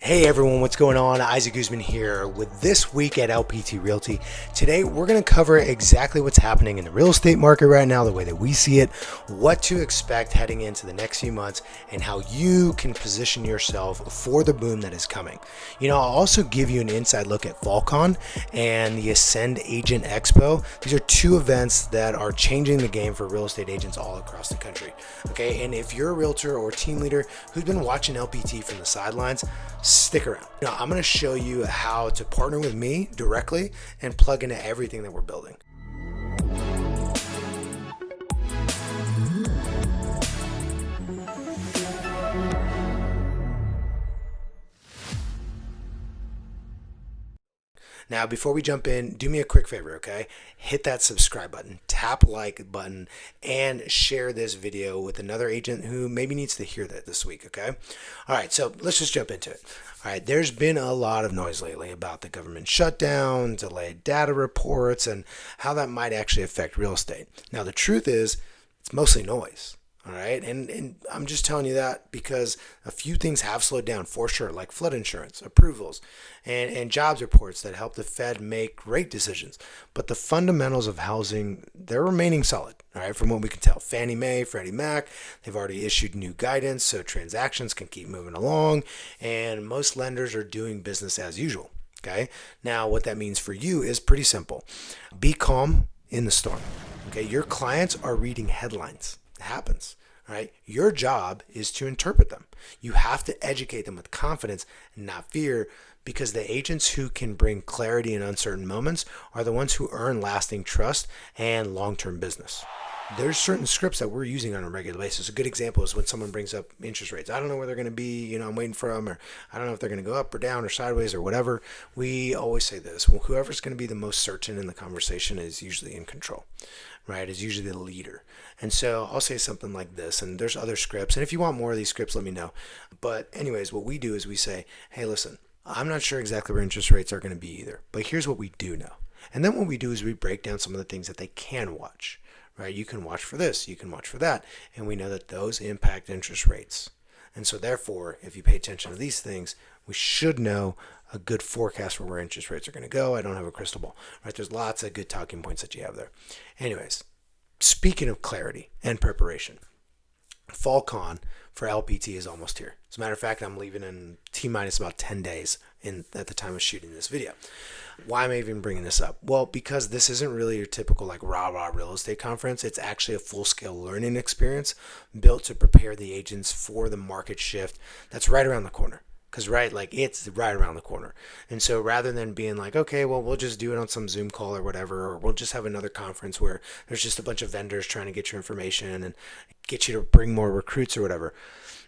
Hey everyone, what's going on? Isaac Guzman here with This Week at LPT Realty. Today we're going to cover exactly what's happening in the real estate market right now, the way that we see it, what to expect heading into the next few months, and how you can position yourself for the boom that is coming. I'll also give you an inside look at Falcon and the Ascend Agent Expo. These are two events that are changing the game for real estate agents all across the country. Okay, and if you're a realtor or team leader who's been watching LPT from the sidelines, stick around. I'm going to show you how to partner with me directly and plug into everything that we're building. Now, before we jump in, do me a quick favor, okay? Hit that subscribe button, tap like button, and share this video with another agent who maybe needs to hear that this week, okay? All right, so let's just jump into it. All right, there's been a lot of noise lately about the government shutdown, delayed data reports, and how that might actually affect real estate. Now, the truth is, it's mostly noise. All right. And I'm just telling you that because a few things have slowed down for sure, like flood insurance, approvals, and jobs reports that help the Fed make rate decisions. But the fundamentals of housing, they're remaining solid. All right. From what we can tell, Fannie Mae, Freddie Mac, they've already issued new guidance so transactions can keep moving along. And most lenders are doing business as usual. Okay. Now, what that means for you is pretty simple. Be calm in the storm. Okay. Your clients are reading headlines. Happens, right? Your job is to interpret them. You have to educate them with confidence and not fear, because the agents who can bring clarity in uncertain moments are the ones who earn lasting trust and long-term business. There's certain scripts that we're using on a regular basis. A good example is when someone brings up interest rates. I don't know where they're going to be, I'm waiting for them, or I don't know if they're going to go up or down or sideways or whatever. We always say this: well, whoever's going to be the most certain in the conversation is usually in control, right? Is usually the leader. And so I'll say something like this, and there's other scripts. And if you want more of these scripts, let me know. But anyways, what we do is we say, hey, listen, I'm not sure exactly where interest rates are going to be either, but here's what we do know. And then what we do is we break down some of the things that they can watch. Right? You can watch for this, you can watch for that, and we know that those impact interest rates. And so therefore, if you pay attention to these things, we should know a good forecast for where interest rates are going to go. I don't have a crystal ball, right? There's lots of good talking points that you have there. Anyways, speaking of clarity and preparation, Falcon for LPT is almost here. As a matter of fact, I'm leaving in T-minus about 10 days at the time of shooting this video. Why am I even bringing this up? Well, because this isn't really your typical like rah-rah real estate conference. It's actually a full-scale learning experience built to prepare the agents for the market shift that's right around the corner. Because it's right around the corner. And so rather than being like, okay, well, we'll just do it on some Zoom call or whatever, or we'll just have another conference where there's just a bunch of vendors trying to get your information and get you to bring more recruits or whatever,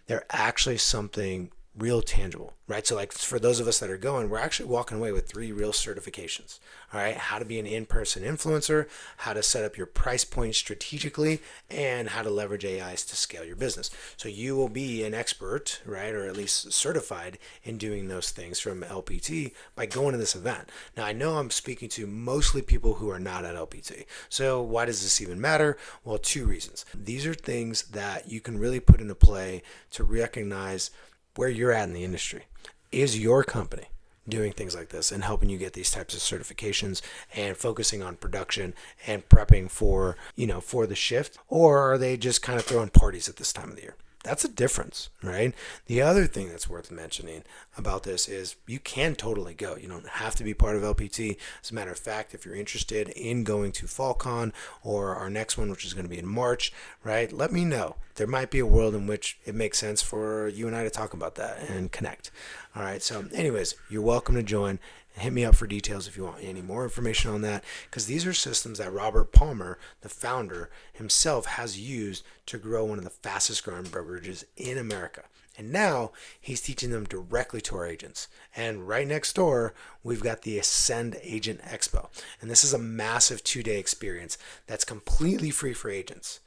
they're actually something real tangible, right? So like for those of us that are going, we're actually walking away with 3 real certifications. All right, how to be an in-person influencer, how to set up your price point strategically, and how to leverage AIs to scale your business. So you will be an expert, right, or at least certified in doing those things from LPT by going to this event. Now I know I'm speaking to mostly people who are not at LPT. So why does this even matter? Well, 2 reasons. These are things that you can really put into play to recognize where you're at in the industry. Is your company doing things like this and helping you get these types of certifications and focusing on production and prepping for, for the shift? Or are they just kind of throwing parties at this time of the year? That's a difference, right? The other thing that's worth mentioning about this is you can totally go. You don't have to be part of LPT. As a matter of fact, if you're interested in going to Falcon or our next one, which is going to be in March, right? Let me know. There might be a world in which it makes sense for you and I to talk about that and connect. All right. So anyways, you're welcome to join. Hit me up for details if you want any more information on that, because these are systems that Robert Palmer, the founder himself, has used to grow one of the fastest growing brokerages in America. And now he's teaching them directly to our agents. And right next door, we've got the Ascend Agent Expo. And this is a massive 2-day experience that's completely free for agents.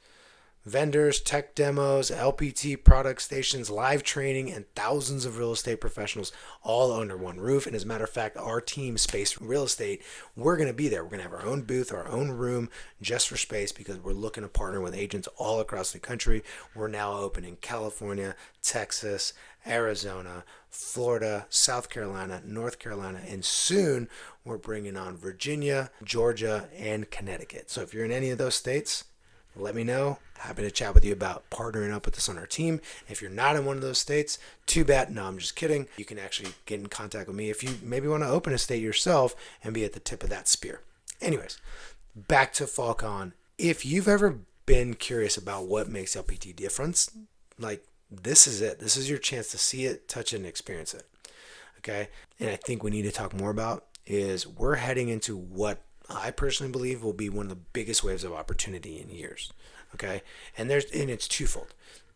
vendors, tech demos, LPT product stations, live training, and thousands of real estate professionals all under one roof. And as a matter of fact, our team, Space Real Estate, we're going to be there. We're going to have our own booth, our own room just for space because we're looking to partner with agents all across the country. We're now open in California, Texas, Arizona, Florida, South Carolina, North Carolina, and soon we're bringing on Virginia, Georgia, and Connecticut. So if you're in any of those states, let me know. Happy to chat with you about partnering up with us on our team. If you're not in one of those states, too bad. No, I'm just kidding. You can actually get in contact with me if you maybe want to open a state yourself and be at the tip of that spear. Anyways, back to Falcon. If you've ever been curious about what makes LPT difference, like this is it. This is your chance to see it, touch it, and experience it. Okay? And I think we need to talk more about is we're heading into what I personally believe will be one of the biggest waves of opportunity in years. Okay. And it's twofold.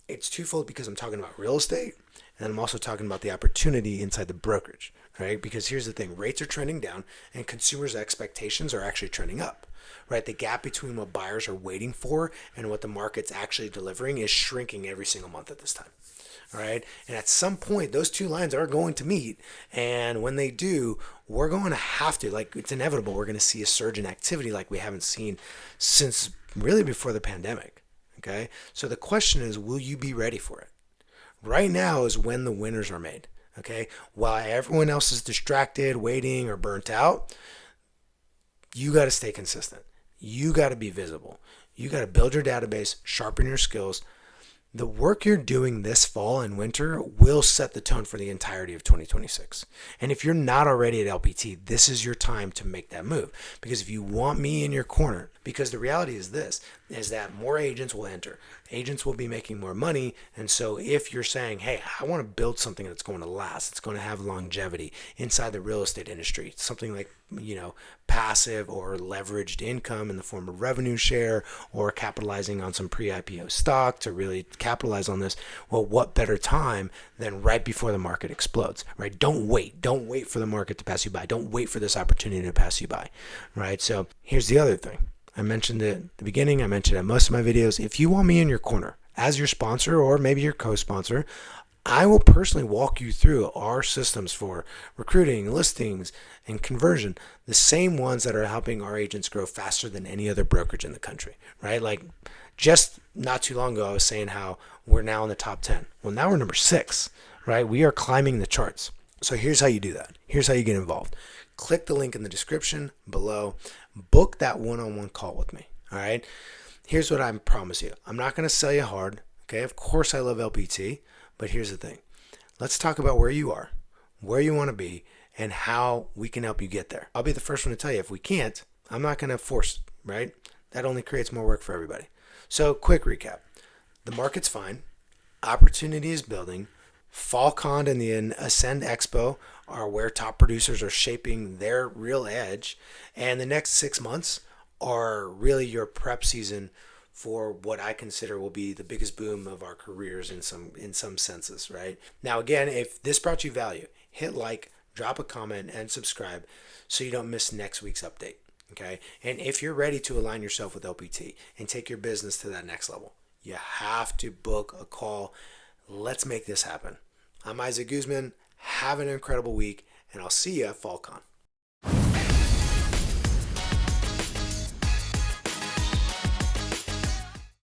It's twofold because I'm talking about real estate and I'm also talking about the opportunity inside the brokerage, right? Because here's the thing, rates are trending down and consumers' expectations are actually trending up, right? The gap between what buyers are waiting for and what the market's actually delivering is shrinking every single month at this time. All right. And at some point, those two lines are going to meet. And when they do, we're going to have to, like, it's inevitable. We're going to see a surge in activity like we haven't seen since really before the pandemic. Okay. So the question is, will you be ready for it? Right now is when the winners are made. Okay. While everyone else is distracted, waiting, or burnt out, you got to stay consistent. You got to be visible. You got to build your database, sharpen your skills. The work you're doing this fall and winter will set the tone for the entirety of 2026. And if you're not already at LPT, this is your time to make that move. Because if you want me in your corner, because the reality is this, is that more agents will enter. Agents will be making more money. And so if you're saying, hey, I want to build something that's going to last, it's going to have longevity inside the real estate industry, something like, passive or leveraged income in the form of revenue share or capitalizing on some pre-IPO stock to really capitalize on this. Well, what better time than right before the market explodes, right? Don't wait. Don't wait for the market to pass you by. Don't wait for this opportunity to pass you by, right? So here's the other thing. I mentioned it at the beginning. I mentioned it in most of my videos. If you want me in your corner as your sponsor or maybe your co-sponsor, I will personally walk you through our systems for recruiting, listings, and conversion, the same ones that are helping our agents grow faster than any other brokerage in the country, right? Like just not too long ago, I was saying how we're now in the top 10. Well, now we're number 6, right? We are climbing the charts. So here's how you do that. Here's how you get involved. Click the link in the description below. Book that one-on-one call with me, all right? Here's what I promise you. I'm not going to sell you hard, okay? Of course I love LPT. But here's the thing. Let's talk about where you are, where you want to be, and how we can help you get there. I'll be the first one to tell you if we can't, I'm not going to force, right? That only creates more work for everybody. So quick recap. The market's fine. Opportunity is building. Falcon and the Ascend Expo are where top producers are shaping their real edge. And the next 6 months are really your prep season for what I consider will be the biggest boom of our careers in some senses, right? Now, again, if this brought you value, hit like, drop a comment, and subscribe so you don't miss next week's update, okay? And if you're ready to align yourself with LPT and take your business to that next level, you have to book a call. Let's make this happen. I'm Isaac Guzman. Have an incredible week, and I'll see you at Falcon.